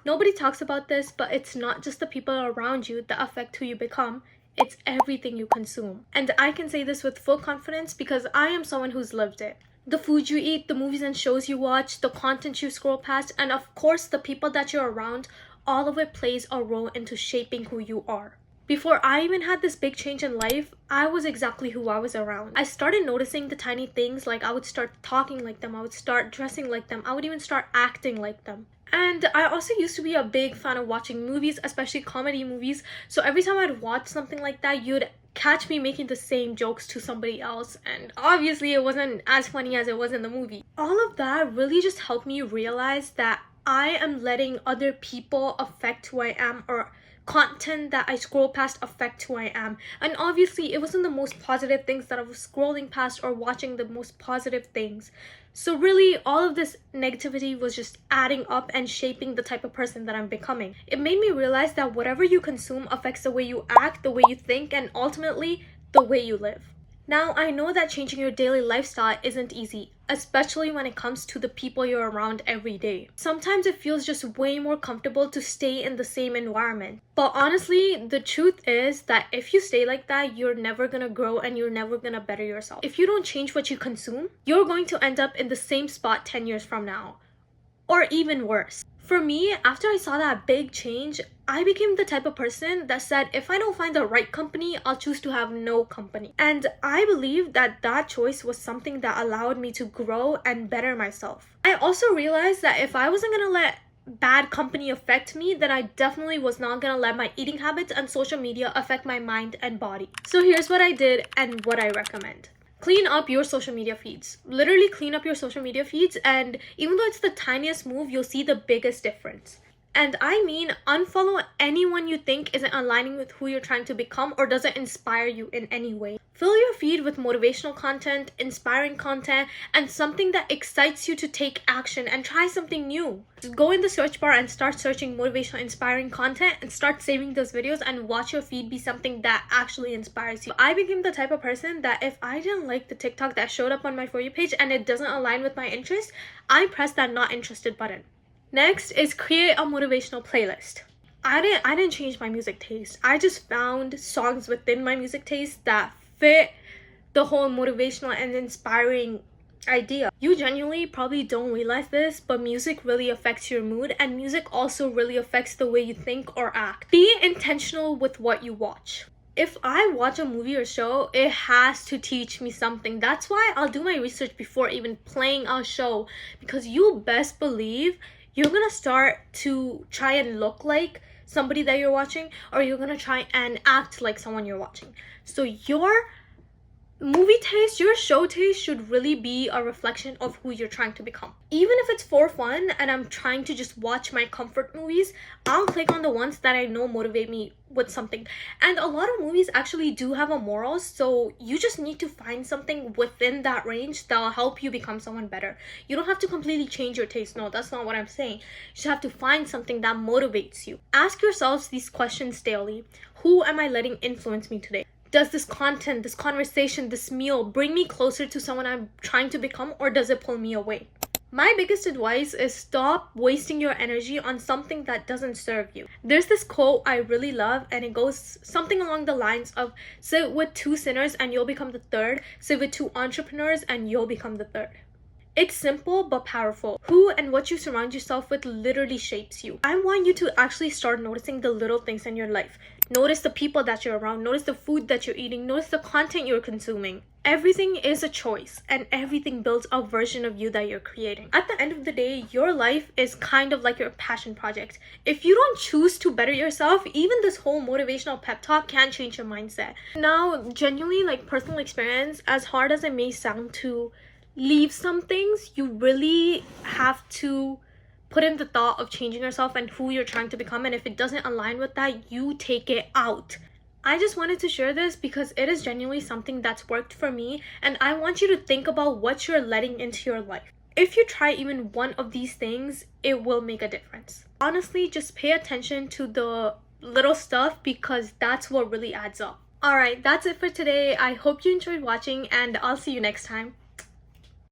Nobody talks about this, but it's not just the people around you that affect who you become. It's everything you consume. And I can say this with full confidence because I am someone who's lived it. The food you eat, the movies and shows you watch, the content you scroll past, and of course the people that you're around, all of it plays a role into shaping who you are. Before I even had this big change in life, I was exactly who I was around. I started noticing the tiny things, like I would start talking like them, I would start dressing like them, I would even start acting like them. And I also used to be a big fan of watching movies, especially comedy movies. So every time I'd watch something like that, you'd catch me making the same jokes to somebody else. And obviously it wasn't as funny as it was in the movie. All of that really just helped me realize that I am letting other people affect who I am, or content that I scroll past affect who I am. And obviously it wasn't the most positive things that I was scrolling past or watching the most positive things. So really all of this negativity was just adding up and shaping the type of person that I'm becoming. It made me realize that whatever you consume affects the way you act, the way you think, and ultimately the way you live. Now, I know that changing your daily lifestyle isn't easy, especially when it comes to the people you're around every day. Sometimes it feels just way more comfortable to stay in the same environment. But honestly, the truth is that if you stay like that, you're never gonna grow and you're never gonna better yourself. If you don't change what you consume, you're going to end up in the same spot 10 years from now. Or even worse. For me, after I saw that big change, I became the type of person that said if I don't find the right company, I'll choose to have no company. And I believe that that choice was something that allowed me to grow and better myself. I also realized that if I wasn't gonna let bad company affect me, then I definitely was not gonna let my eating habits and social media affect my mind and body. So here's what I did and what I recommend. Clean up your social media feeds. Literally clean up your social media feeds, and even though it's the tiniest move, you'll see the biggest difference. And I mean, unfollow anyone you think isn't aligning with who you're trying to become or doesn't inspire you in any way. Fill your feed with motivational content, inspiring content, and something that excites you to take action and try something new. Just go in the search bar and start searching motivational, inspiring content and start saving those videos and watch your feed be something that actually inspires you. I became the type of person that if I didn't like the TikTok that showed up on my For You page and it doesn't align with my interest, I press that not interested button. Next is create a motivational playlist. I didn't change my music taste. I just found songs within my music taste that fit the whole motivational and inspiring idea. You genuinely probably don't realize this, but music really affects your mood, and music also really affects the way you think or act. Be intentional with what you watch. If I watch a movie or show, it has to teach me something. That's why I'll do my research before even playing a show, because you best believe you're gonna start to try and look like somebody that you're watching, or you're gonna try and act like someone you're watching. So your movie taste, your show taste should really be a reflection of who you're trying to become. Even if it's for fun and I'm trying to just watch my comfort movies, I'll click on the ones that I know motivate me with something. And a lot of movies actually do have a moral, so you just need to find something within that range that'll help you become someone better. You don't have to completely change your taste. No, that's not what I'm saying. You just have to find something that motivates you. Ask yourselves these questions daily. Who am I letting influence me today? Does this content, this conversation, this meal bring me closer to someone I'm trying to become, or does it pull me away? My biggest advice is stop wasting your energy on something that doesn't serve you. There's this quote I really love, and it goes something along the lines of, sit with 2 sinners and you'll become the third, sit with 2 entrepreneurs and you'll become the third. It's simple but powerful. Who and what you surround yourself with literally shapes you. I want you to actually start noticing the little things in your life. Notice the people that you're around. Notice the food that you're eating. Notice the content you're consuming. Everything is a choice, and everything builds a version of you that you're creating. At the end of the day, your life is kind of like your passion project. If you don't choose to better yourself, even this whole motivational pep talk can't change your mindset. Now, genuinely, like personal experience, as hard as it may sound to leave some things, you really have to put in the thought of changing yourself and who you're trying to become, and if it doesn't align with that, you take it out. I just wanted to share this because it is genuinely something that's worked for me, and I want you to think about what you're letting into your life. If you try even one of these things, it will make a difference. Honestly, just pay attention to the little stuff because that's what really adds up. Alright, that's it for today. I hope you enjoyed watching, and I'll see you next time.